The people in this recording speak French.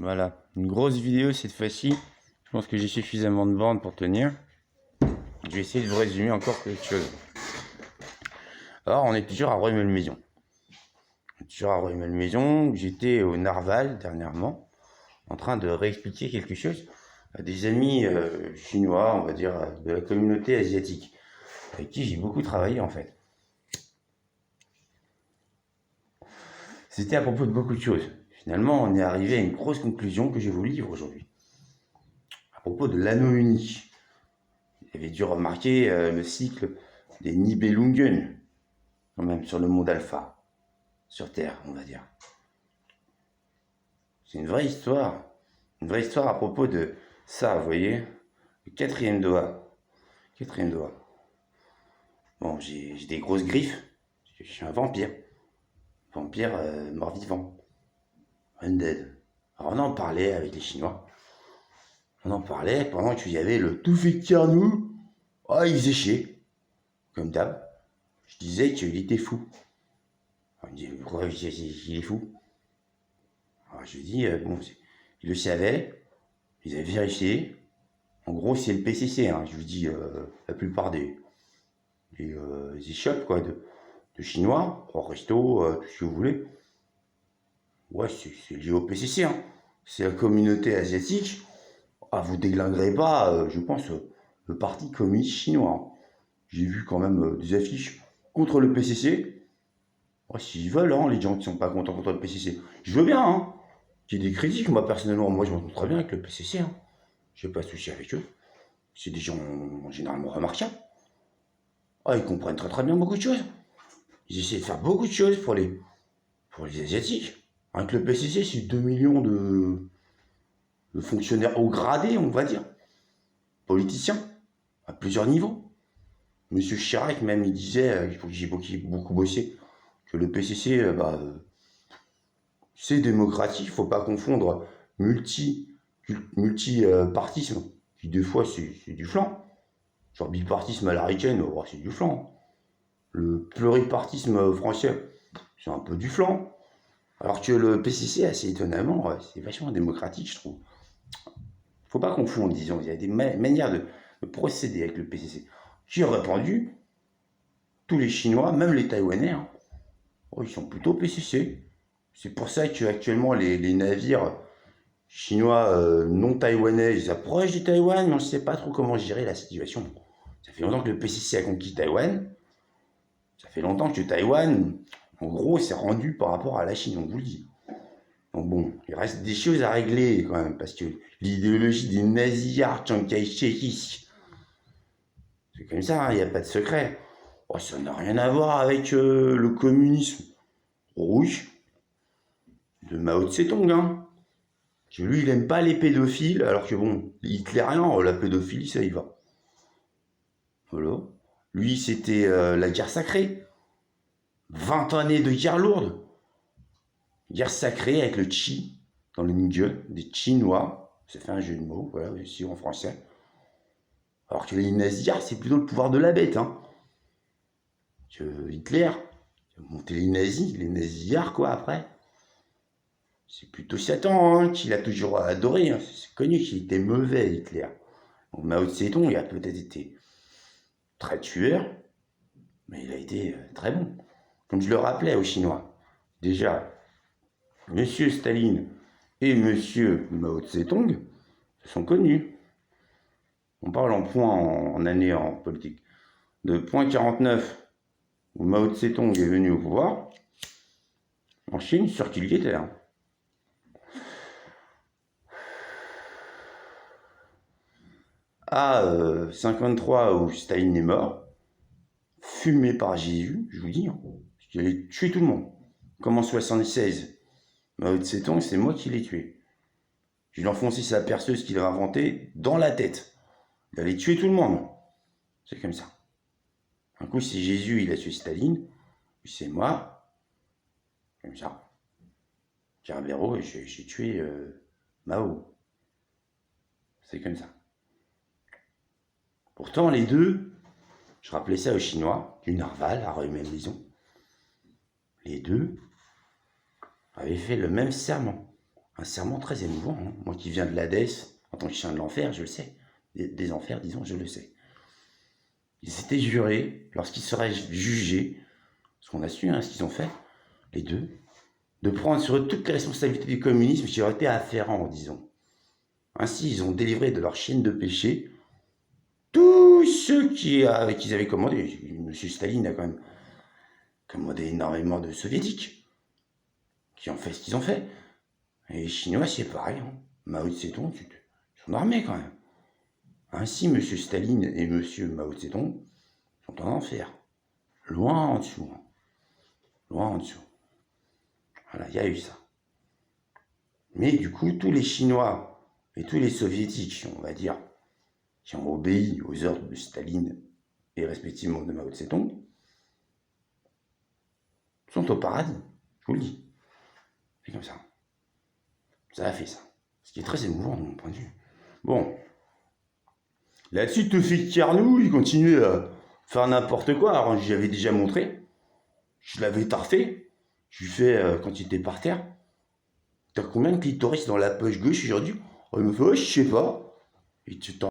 Voilà, une grosse vidéo cette fois-ci. Je pense que j'ai suffisamment de bandes pour tenir. Je vais essayer de vous résumer encore quelque chose. Alors, on est toujours à Rueil-Malmaison. J'étais au Narval dernièrement, en train de réexpliquer quelque chose à des amis chinois, on va dire, de la communauté asiatique, avec qui j'ai beaucoup travaillé en fait. C'était à propos de beaucoup de choses. Finalement, on est arrivé à une grosse conclusion que je vous livre aujourd'hui. À propos de l'anneau unique. Vous avez dû remarquer le cycle des Nibelungen, quand même, sur le monde alpha, sur Terre, on va dire. C'est une vraie histoire à propos de ça, vous voyez, le quatrième doigt. Bon, j'ai des grosses griffes, je suis un vampire, mort-vivant, undead. Alors on en parlait avec les Chinois, pendant qu'il y avait le tout fait Carnou. Ah, il faisait chier, comme d'hab. Je disais qu'il était fou. On me dit, pourquoi il est fou? Alors je dis, bon, il le savait, ils avaient vérifié. En gros, c'est le PCC, hein, je vous dis, la plupart des shops, quoi, de Chinois, au resto, tout ce que vous voulez. Ouais, c'est lié au PCC, hein. C'est la communauté asiatique. Ah, vous déglinguerez pas, je pense, le parti communiste chinois. J'ai vu quand même des affiches contre le PCC. Ouais, s'ils veulent, hein, les gens qui sont pas contents contre le PCC. Je veux bien, hein. Qu'il y ait des critiques, moi personnellement, moi je m'entends très bien avec le PCC, hein. J'ai pas de souci avec eux. C'est des gens généralement remarquables. Ah, ils comprennent très bien beaucoup de choses. Ils essaient de faire beaucoup de choses pour les Asiatiques. Avec le PCC, c'est 2 millions de fonctionnaires haut gradés, on va dire. Politiciens, à plusieurs niveaux. Monsieur Chirac, même, il disait, il faut que j'ai beaucoup bossé, que le PCC, c'est démocratique, il ne faut pas confondre multipartisme, qui des fois c'est du flan. Genre bipartisme à l'américaine, oh, c'est du flan. Le pluripartisme français, c'est un peu du flan. Alors que le PCC, assez étonnamment, c'est vachement démocratique, je trouve. Faut pas confondre, disons. Il y a des manières de procéder avec le PCC. J'ai répondu, tous les Chinois, même les Taïwanais, hein, oh, ils sont plutôt PCC. C'est pour ça qu'actuellement, les navires chinois non taïwanais, ils approchent du Taïwan, mais on ne sait pas trop comment gérer la situation. Ça fait longtemps que le PCC a conquis Taïwan. Ça fait longtemps que Taïwan, en gros, s'est rendu par rapport à la Chine, on vous le dit. Donc bon, il reste des choses à régler quand même, parce que l'idéologie des nazillards Chiang Kai-shek, c'est comme ça, il n'y a pas de secret. Oh, ça n'a rien à voir avec le communisme rouge de Mao Tse-tung, hein. Que lui, il aime pas les pédophiles, alors que bon, les hitlériens, la pédophilie, ça y va. Voilà. Lui, c'était la guerre sacrée. 20 années de guerre lourde. Guerre sacrée avec le chi, dans le milieu, des Chinois. Ça fait un jeu de mots, voilà, aussi en français. Alors que les nazis, c'est plutôt le pouvoir de la bête, hein. Que Hitler, il a monté les nazis, quoi, après. C'est plutôt Satan, hein, qu'il a toujours adoré, hein. C'est connu qu'il était mauvais, Hitler. Donc, Mao Tse-tung, il a peut-être été très tueur, mais il a été très bon. Comme je le rappelais aux Chinois, déjà, Monsieur Staline et Monsieur Mao Tse-tung sont connus. On parle en points en année en politique. De point 49, où Mao Tse-tung est venu au pouvoir, en Chine, sur qui il était. Hein. À 53, où Staline est mort, fumé par Jésus, je vous dis, hein, il allait tuer tout le monde. Comme en 76, Mao Tse-tung, c'est moi qui l'ai tué. Je lui ai enfoncé sa perceuse qu'il a inventée dans la tête. Il allait tuer tout le monde. C'est comme ça. Un coup, c'est Jésus, il a tué Staline. Puis c'est moi. Comme ça. Carbero, et j'ai tué Mao. C'est comme ça. Pourtant, les deux, je rappelais ça aux Chinois, du Narval, à Rueil-Malmaison, les deux avaient fait le même serment. un serment très émouvant. Hein. Moi qui viens de l'Hadès, en tant que chien de l'enfer, je le sais. Des enfers, disons, je le sais. Ils s'étaient jurés, lorsqu'ils seraient jugés, ce qu'on a su, hein, ce qu'ils ont fait, les deux, de prendre sur eux toutes les responsabilités du communisme qui aurait été afférent, disons. Ainsi, ils ont délivré de leur chaîne de péché tous ceux qu'ils avaient commandé. M. Staline a quand même commandé énormément de soviétiques qui ont fait ce qu'ils ont fait. Et les Chinois, c'est pareil. Hein. Mao Tse-tung, ils sont armés quand même. Ainsi, M. Staline et M. Mao Tse-tung sont en enfer. Loin en dessous. Hein. Loin en dessous. Voilà, il y a eu ça. Mais du coup, tous les Chinois et tous les Soviétiques, on va dire, qui ont obéi aux ordres de Staline et respectivement de Mao Tse-tung, sont au paradis. Je vous le dis. C'est comme ça. Ça a fait ça. Ce qui est très émouvant de mon point de vue. Bon. Là-dessus, Tofik Carnou, il continue à faire n'importe quoi. Alors, j'avais déjà montré. Je l'avais tarté. Je lui fais, quand il était par terre, t'as combien de clitoris dans la poche gauche aujourd'hui? Il me fait, ouais, je sais pas. Et tu t'en